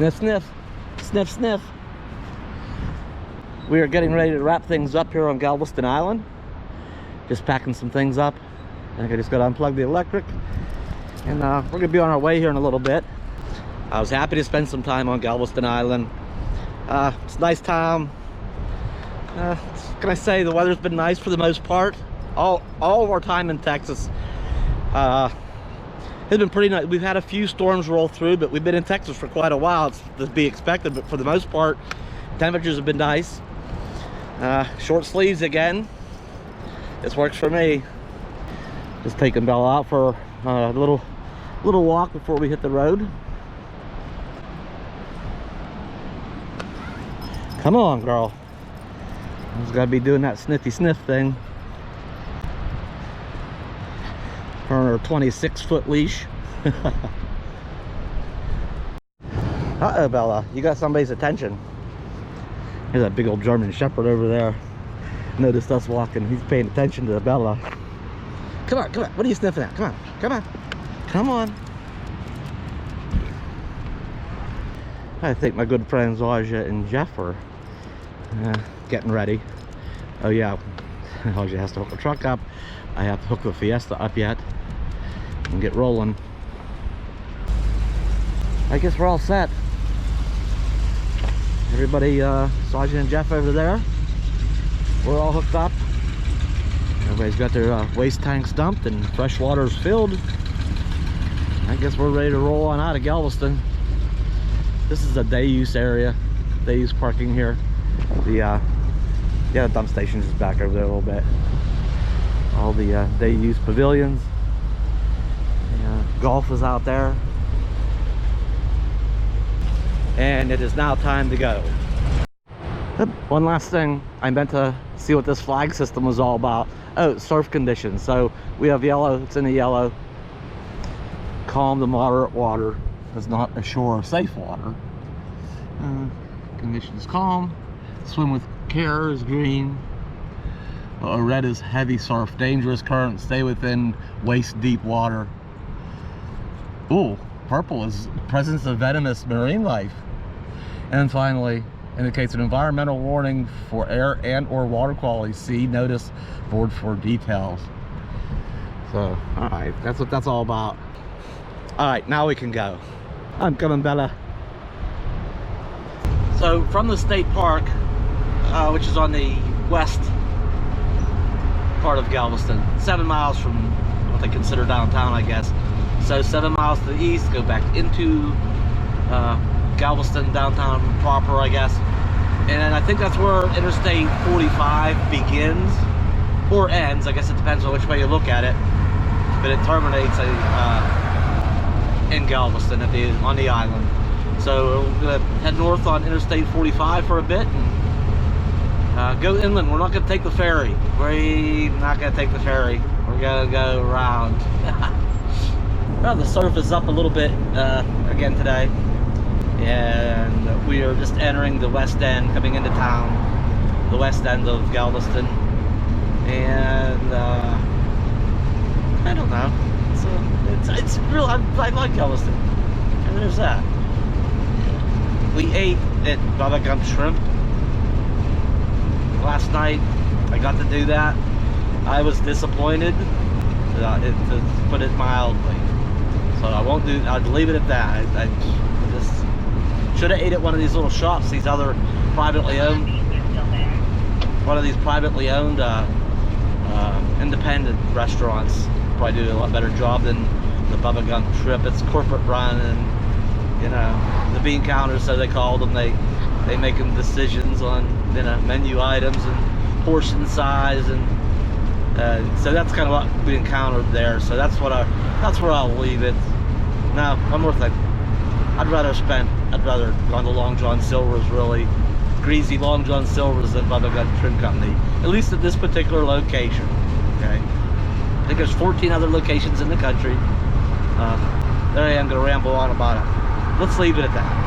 Sniff, sniff. Sniff, sniff. We are getting ready to wrap things up here on Galveston Island. Just packing some things up. I think I just got to unplug the electric. And we're going to be on our way here in a little bit. I was happy to spend some time on Galveston Island. It's a nice time. Can I say, the weather's been nice for the most part. All of our time in Texas it's been pretty nice. We've had a few storms roll through, but we've been in Texas for quite a while. It's to be expected, but for the most part, temperatures have been nice. Short sleeves again. This works for me. Just taking Bella out for a little walk before we hit the road. Come on, girl. Just gotta be doing that sniffy sniff thing. On her 26-foot leash. Uh-oh, Bella, you got somebody's attention. There's that big old German Shepherd over there. Noticed us walking. He's paying attention to Bella. Come on, come on. What are you sniffing at? Come on, come on, come on. I think my good friends Aja and Jeff are getting ready. Oh yeah, Aja has to hook the truck up. I have to hook the Fiesta up yet and get rolling. I guess we're all set. Everybody, Sergeant and Jeff over there, we're all hooked up. Everybody's got their waste tanks dumped and fresh water's filled. I guess we're ready to roll on out of Galveston. This is a day use area, day use parking here. The dump station is back over there a little bit. All the day use pavilions. Golf is out there. And it is now time to go. One last thing, I meant to see what this flag system was all about. Oh, surf conditions. So we have yellow, it's in the yellow. Calm to moderate water does not assure safe water. Conditions calm. Swim with care is green. Red is heavy surf, dangerous current, stay within waist deep water. Ooh, purple is presence of venomous marine life. And finally, indicates an environmental warning for air and or water quality. See notice board for details. So, all right, that's what that's all about. All right, now we can go. I'm coming, Bella. So from the state park, which is on the west part of Galveston, 7 miles from what they consider downtown, I guess. So 7 miles to the east, go back into Galveston downtown proper, I guess. And I think that's where Interstate 45 begins or ends. I guess it depends on which way you look at it. But it terminates in Galveston on the island. So we're gonna head north on Interstate 45 for a bit and go inland. We're not gonna take the ferry. We're not gonna take the ferry. We're gonna go around. Well, the surf is up a little bit again today, and we are just entering the west end, coming into town, the west end of Galveston, and I don't know. It's real. I like Galveston, and there's that. We ate at Bubba Gump Shrimp last night. I got to do that. I was disappointed, to put it mildly. So I won't do. I'd leave it at that. I just should have ate at one of these little shops. These other privately owned. One of these privately owned independent restaurants probably do a lot better job than the Bubba Gump Shrimp. It's corporate run, and you know, the bean counters, so they call them. They make them decisions on, you know, menu items and portion size, and so that's kind of what we encountered there. So that's where I'll leave it. Now, one more thing. I'd rather gone to Long John Silver's, really greasy Long John Silver's, than Bubba Gump Shrimp Company. At least at this particular location. Okay. I think there's 14 other locations in the country. There I am going to ramble on about it. Let's leave it at that.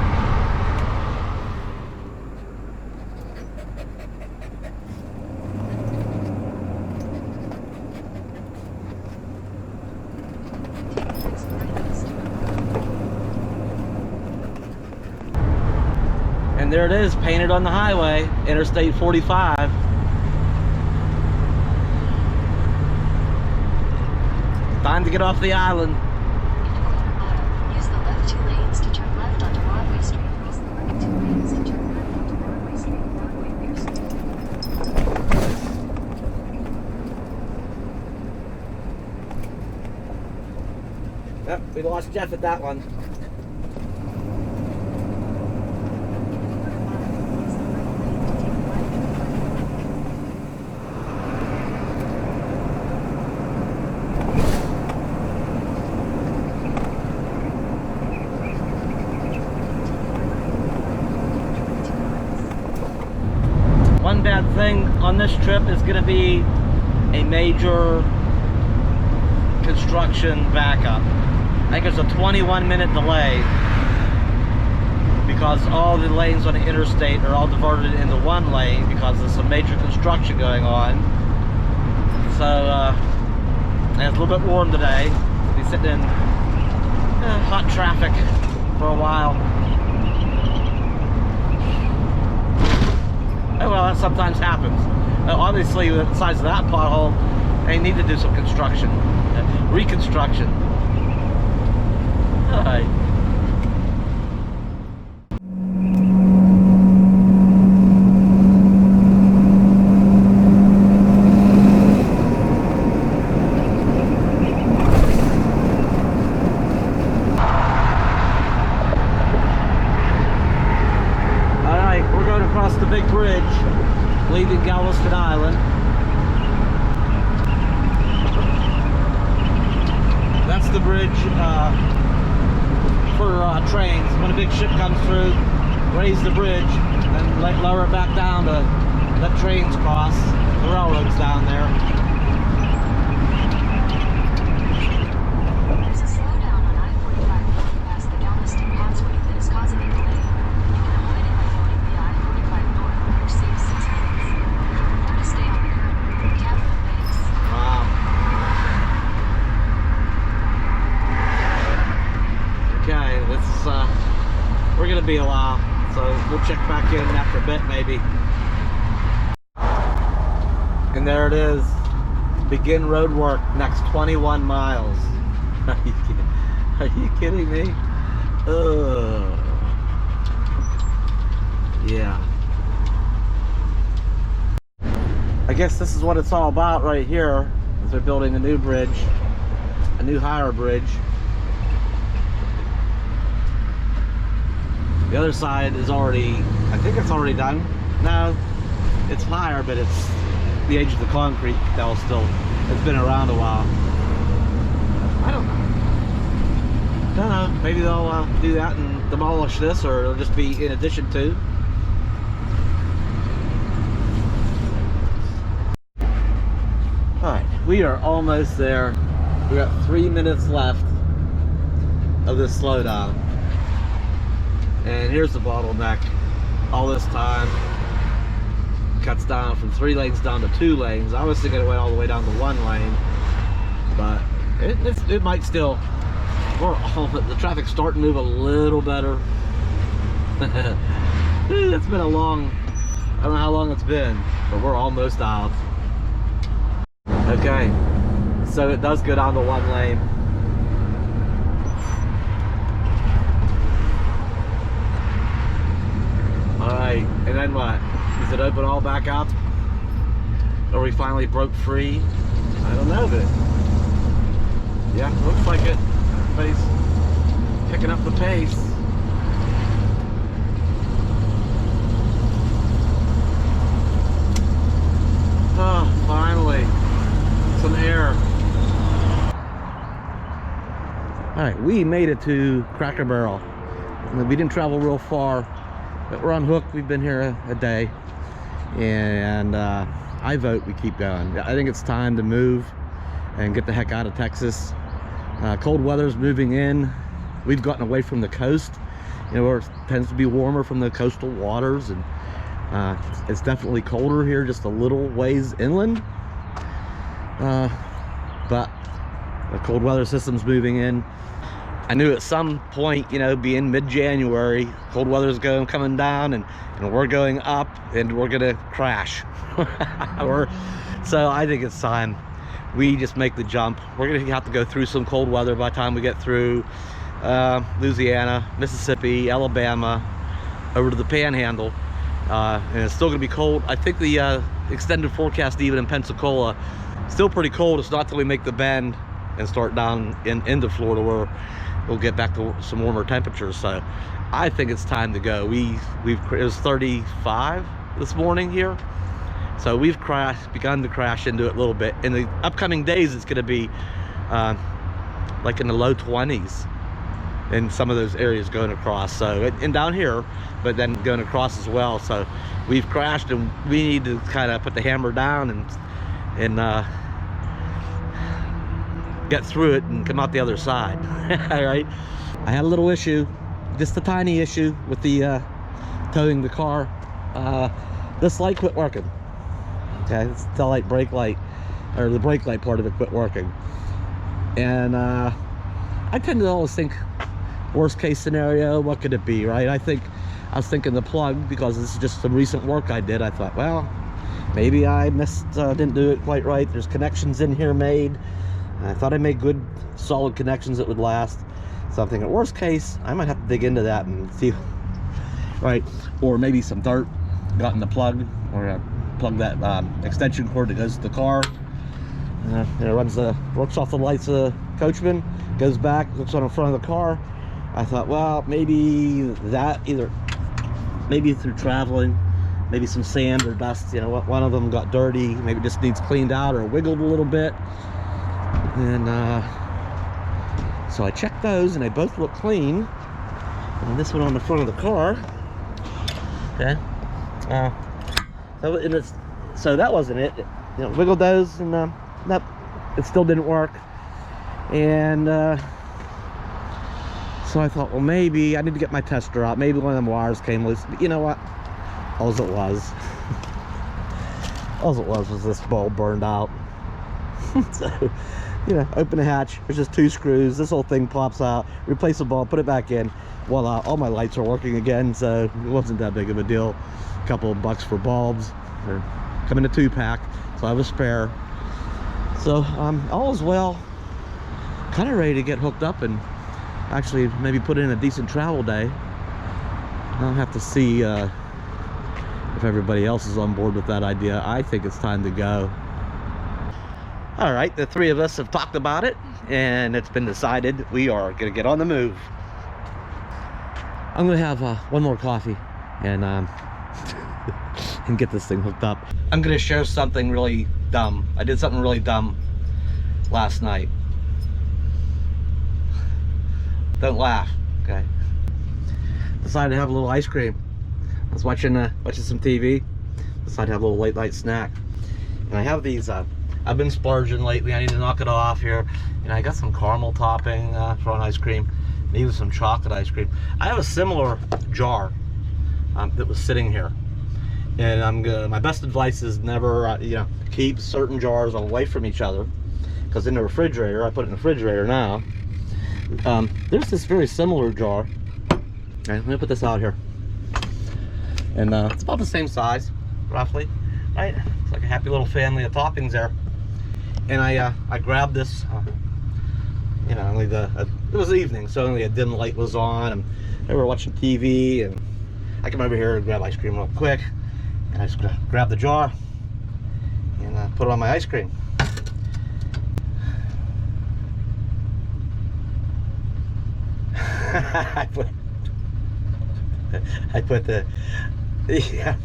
there it is, painted on the highway, Interstate 45. Time to get off the island. Use the left 2 lanes to turn left onto Broadway Street. Use the right 2 lanes to turn left onto Broadway Street. Broadway Pier Street. Yep, we lost Jeff at that one. One bad thing on this trip is going to be a major construction backup. I think there's a 21-minute delay because all the lanes on the interstate are all diverted into one lane because there's some major construction going on. So, and it's a little bit warm today. We'll be sitting in hot traffic for a while. Oh, well, that sometimes happens. Obviously, the size of that pothole, they need to do some construction, reconstruction. All right. The big bridge leaving Galveston Island. That's the bridge for trains. When a big ship comes through, raise the bridge and lower it back down to let trains cross. The railroad's down there. There's a slowdown on I-45 going past the Galveston Causeway that is causing a delay. You can avoid it by loading the I-45 north, which saves 6 minutes. Prefer to stay on the current route. Catherine Banks. Wow. Okay, we're gonna be a while, so we'll check back in after a bit maybe. And there it is. Begin road work next 21 miles. Are you kidding me? Ugh. Yeah. I guess this is what it's all about right here, as they're building a new bridge, a new higher bridge. The other side is already, I think it's already done. No, it's higher, but it's the age of the concrete that'll still, it's been around a while. I don't know. Maybe they'll do that and demolish this, or it'll just be in addition to. Alright, we are almost there. We got 3 minutes left of this slowdown. And here's the bottleneck. All this time cuts down from 3 lanes down to 2 lanes. I was thinking it went all the way down to 1 lane, but it might still. The traffic's starting to move a little better. It's been a long, I don't know how long it's been, but we're almost out. Okay, so it does go down to 1 lane. Alright, and then what? Does it open all back up? Or we finally broke free? I don't know, but yeah, looks like it. Everybody's picking up the pace. Oh, finally. Some air. Alright, we made it to Cracker Barrel. We didn't travel real far, but we're on hook. We've been here a day, and I vote we keep going. I think it's time to move and get the heck out of Texas. Cold weather's moving in. We've gotten away from the coast, you know, where it tends to be warmer from the coastal waters, and it's definitely colder here, just a little ways inland. But the cold weather system's moving in. I knew at some point, you know, being mid-January, cold weather's coming down, and we're going up, and we're gonna crash. So I think it's time we just make the jump. We're gonna have to go through some cold weather by the time we get through Louisiana, Mississippi, Alabama, over to the Panhandle, and it's still gonna be cold. I think the extended forecast even in Pensacola, still pretty cold. It's not till we make the bend and start down into Florida where we'll get back to some warmer temperatures. So I think it's time to go. It was 35 this morning here, so we've begun to crash into it a little bit. In the upcoming days, it's going to be like in the low 20s in some of those areas going across. So and down here, but then going across as well. So we've crashed, and we need to kind of put the hammer down and get through it and come out the other side. All right, I had a little issue, just a tiny issue with the towing the car. This light quit working. Okay, it's the light, brake light, or the brake light part of it quit working. And I tend to always think worst case scenario, what could it be, right? I was thinking the plug, because this is just some recent work I did. I thought, well, maybe I didn't do it quite right. There's connections in here made. I thought I made good solid connections that would last. So I'm thinking worst case, I might have to dig into that and see, right? Or maybe some dirt got in the plug, or plug that extension cord that goes to the car. It works off the lights of the coachman, goes back, looks on the front of the car. I thought, well, maybe that maybe through traveling, maybe some sand or dust, you know, one of them got dirty, maybe just needs cleaned out or wiggled a little bit. And so I checked those, and they both look clean. And this one on the front of the car, okay. So that wasn't it. You know, wiggled those, and nope, it still didn't work. And so I thought, well, maybe I need to get my tester out. Maybe one of them wires came loose. But you know what? All it was this bulb burned out. So, you know, open the hatch, there's just 2 screws, this whole thing pops out, replace the bulb, put it back in, voila, all my lights are working again. So it wasn't that big of a deal. A couple of bucks for bulbs, or come in a 2-pack, so I have a spare. So all is well, kind of ready to get hooked up and actually maybe put in a decent travel day. I'll have to see if everybody else is on board with that idea. I think it's time to go. All right, the 3 of us have talked about it, and it's been decided we are gonna get on the move. I'm gonna have one more coffee and and get this thing hooked up. I'm gonna share something really dumb. I did something really dumb last night. Don't laugh, okay? Decided to have a little ice cream. I was watching some TV. Decided to have a little late night snack, and I have these. I've been splurging lately. I need to knock it off here. And I got some caramel topping for an ice cream, and even some chocolate ice cream. I have a similar jar that was sitting here, and my best advice is never, you know, keep certain jars away from each other, because in the refrigerator, I put it in the refrigerator now. There's this very similar jar. Okay, let me put this out here, and it's about the same size, roughly. Right? It's like a happy little family of toppings there. And I grabbed this, you know, it was evening, so only a dim light was on, and they were watching TV, and I come over here and grab ice cream real quick, and I just grab the jar and put it on my ice cream. I put the, yeah,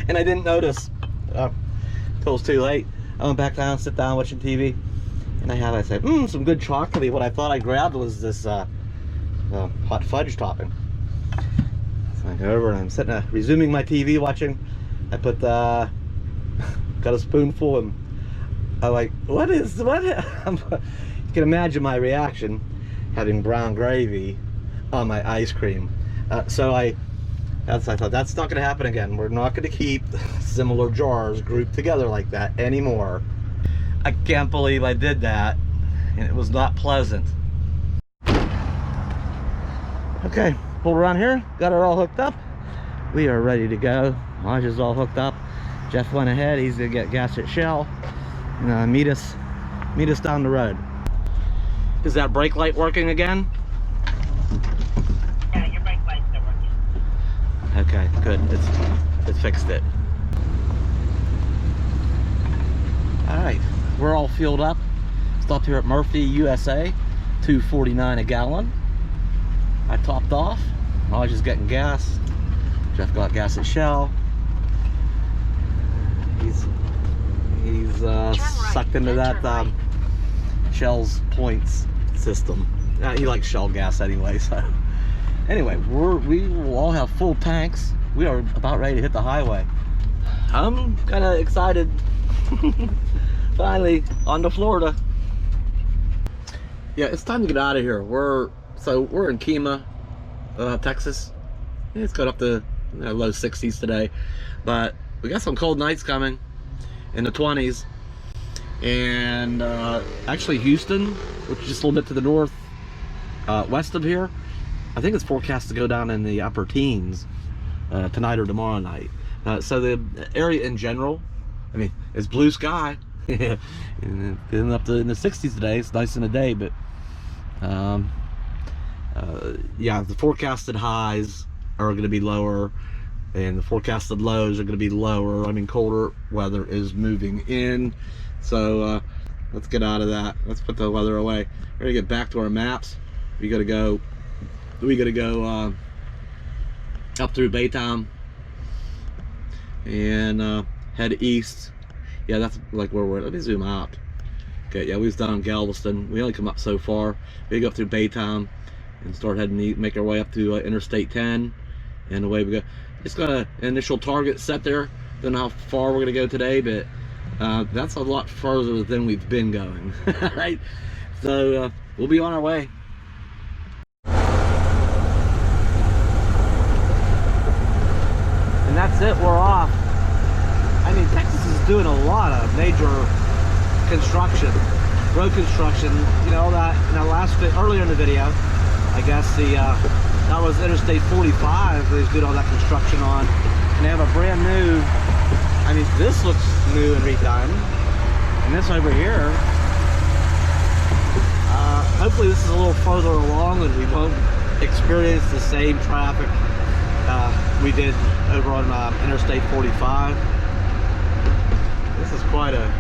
and I didn't notice until it was too late. I went back down, sit down, watching TV, and I said, some good chocolatey. What I thought I grabbed was this hot fudge topping. So I go over and I'm sitting there, resuming my TV watching. I put got a spoonful, and I'm like, what? You can imagine my reaction, having brown gravy on my ice cream. So I thought, that's not going to happen again. We're not going to keep similar jars grouped together like that anymore. I can't believe I did that, and it was not pleasant. Okay, pulled around here, got her all hooked up. We are ready to go. Elijah's all hooked up. Jeff went ahead. He's gonna get gas at Shell and meet us down the road. Is that brake light working again? Yeah, your brake lights are working. Okay, good. It fixed it. All right, we're all fueled up. Stopped here at Murphy USA, $2.49 a gallon. I topped off. Elijah's getting gas. Jeff got gas at Shell. He's sucked into that Shell's points system. He likes Shell gas anyway. So anyway, we will all have full tanks. We are about ready to hit the highway. I'm kind of excited. Finally on to Florida. Yeah, it's time to get out of here. We're in Kemah, Texas. It's got up to low 60s today, but we got some cold nights coming in the 20s. And actually Houston, which is just a little bit to the north west of here, I think it's forecast to go down in the upper teens tonight or tomorrow night. So the area in general, I mean, it's blue sky. And getting up to in the 60s today. It's nice in the day, but yeah, the forecasted highs are going to be lower and the forecasted lows are going to be lower. I mean, colder weather is moving in. So let's get out of that. Let's put the weather away. We're gonna get back to our maps. We gotta go up through Baytown and head east. Yeah, that's like where we're at. Let me zoom out. Okay, yeah, we was down in Galveston. We only come up so far. We go up through Baytown and start heading east, make our way up to Interstate 10, and away we go. Just got an initial target set there. Don't know how far we're gonna go today, but that's a lot further than we've been going. Right? So we'll be on our way. And that's it, we're off. I mean, Texas is doing a lot of major construction, road construction. You know that earlier in the video, I guess that was Interstate 45 they did all that construction on, and they have a brand new. I mean, this looks new and redone, and this over here. Hopefully, this is a little further along, and we won't experience the same traffic we did over on Interstate 45. This is quite a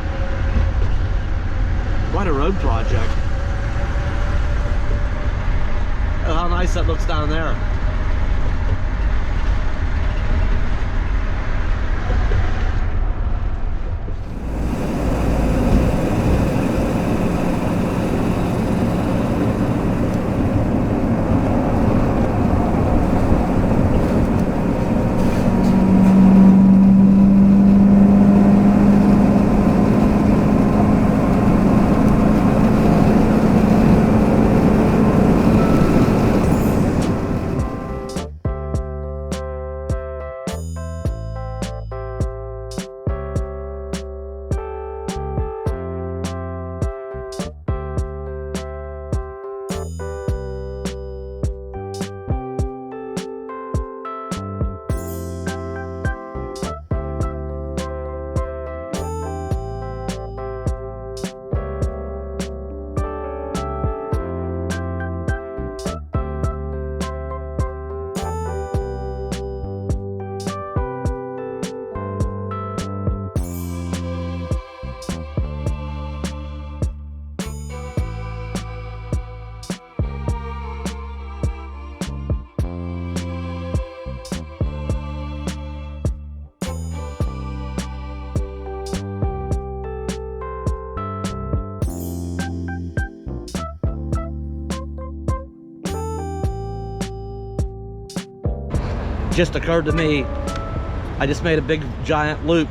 road project. Oh, how nice that looks down there. Just occurred to me, I just made a big giant loop.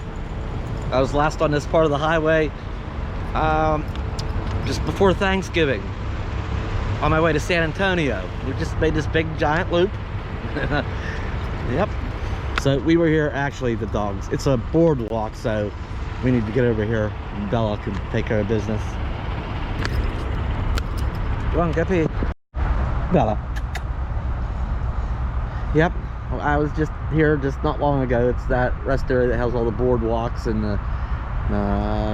I was last on this part of the highway just before Thanksgiving on my way to San Antonio. We just made this big giant loop. Yep. So we were here, actually the dogs, it's a boardwalk, so we need to get over here. Bella can take care of business. Go on, go pee. Bella. Yep, I was just here just not long ago. It's that rest area that has all the boardwalks and the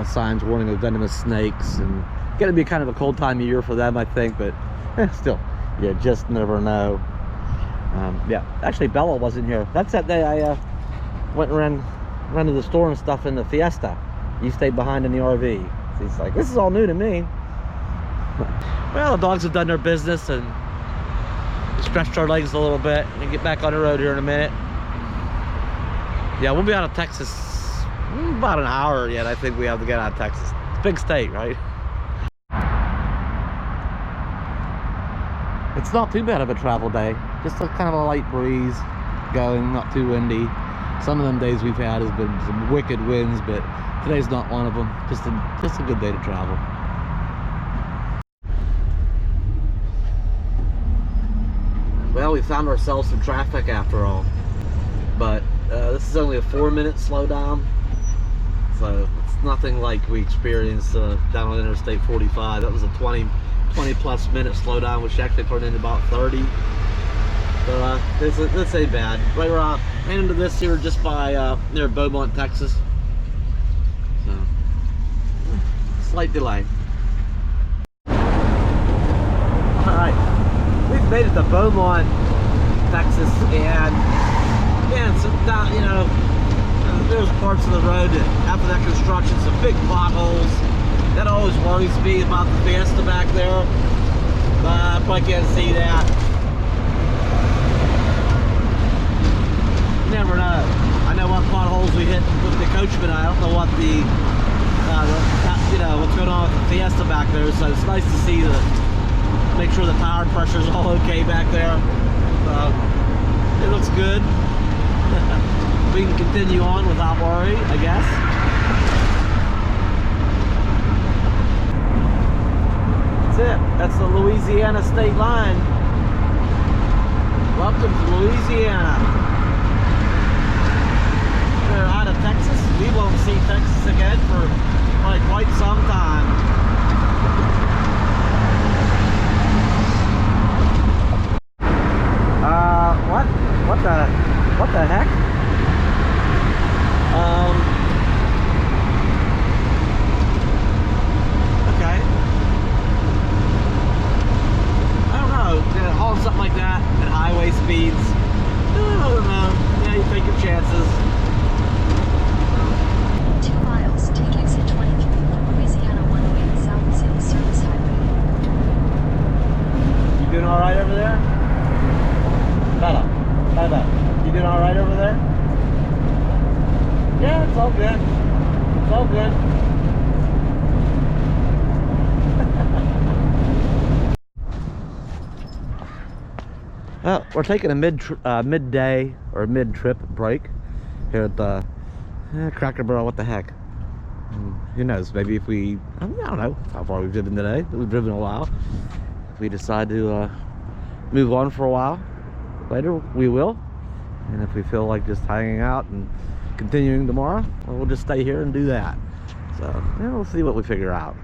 signs warning of venomous snakes, and gonna be kind of a cold time of year for them, I think, but still, you just never know. Yeah, actually Bella wasn't here. That's that day I went and ran to the store and stuff in the Fiesta. You stayed behind in the RV. So he's like, this is all new to me. Well, the dogs have done their business and stretched our legs a little bit and get back on the road here in a minute. Yeah, we'll be out of Texas about an hour yet. I think we have to get out of Texas. It's a big state, right? It's not too bad of a travel day. Just a kind of a light breeze going, not too windy. Some of them days we've had has been some wicked winds, but today's not one of them. Just a good day to travel. Well, we found ourselves some traffic after all, but this is only a 4-minute slowdown, so it's nothing like we experienced down on Interstate 45. That was a 20 plus minute slowdown, which actually turned into about 30. So this ain't bad. Right around, ran into this here just by near Beaumont, Texas. So slight delay. All right, we've made it to Beaumont, Texas, and so you know, there's parts of the road that after that construction, some big potholes. That always worries me about the Fiesta back there. But I probably can't see that. You never know. I know what potholes we hit with the Coachman. I don't know what the you know, what's going on with the Fiesta back there. So it's nice to see make sure the tire pressure's all okay back there. It looks good. We can continue on without worry, I guess. That's it. That's the Louisiana state line. Welcome to Louisiana. We're out of Texas. We won't see Texas again for like quite some time. What the heck? Okay. I don't know. Hauling something like that at highway speeds. I don't know. Yeah, you take your chances. 2 miles, take exit 23 from Louisiana 108 South Civil Service Highway. You doing all right over there? Bella. You doing all right over there? Yeah, it's all good. It's all good. Well, we're taking a midday or mid-trip break here at the Cracker Barrel. What the heck? Who knows? Maybe if we, I don't know how far we've driven today. We've driven a while. If we decide to move on for a while later, we will. And if we feel like just hanging out and continuing tomorrow, well, we'll just stay here and do that. So yeah, we'll see what we figure out.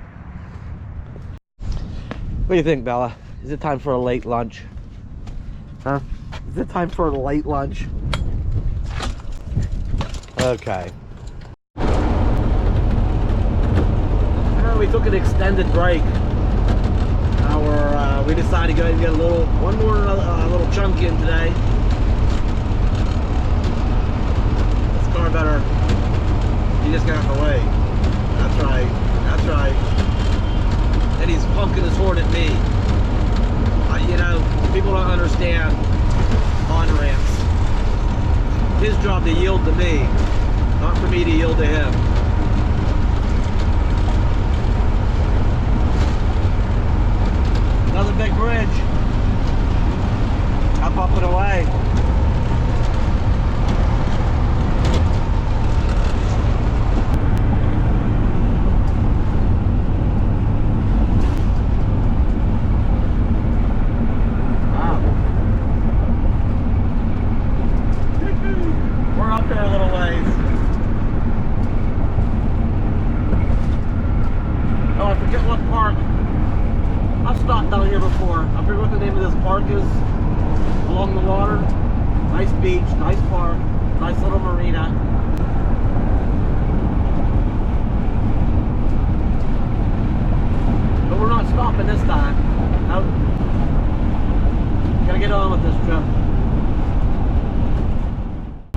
What do you think, Bella? Is it time for a late lunch? Huh? Is it time for a late lunch? Okay. We took an extended break. We decided to go ahead and get one more little chunk in today. This car better. You just got to wait. That's right. That's right. And he's punking his horn at me. You know, people don't understand on ramps. His job to yield to me, not for me to yield to him. Another big bridge. Up and away. Wow. We're up there a little ways. Oh, I forget what park. I've stopped down here before. I forget what the name of this park is along the water. Nice beach, nice park, nice little marina. But we're not stopping this time. Nope. Gotta get on with this trip.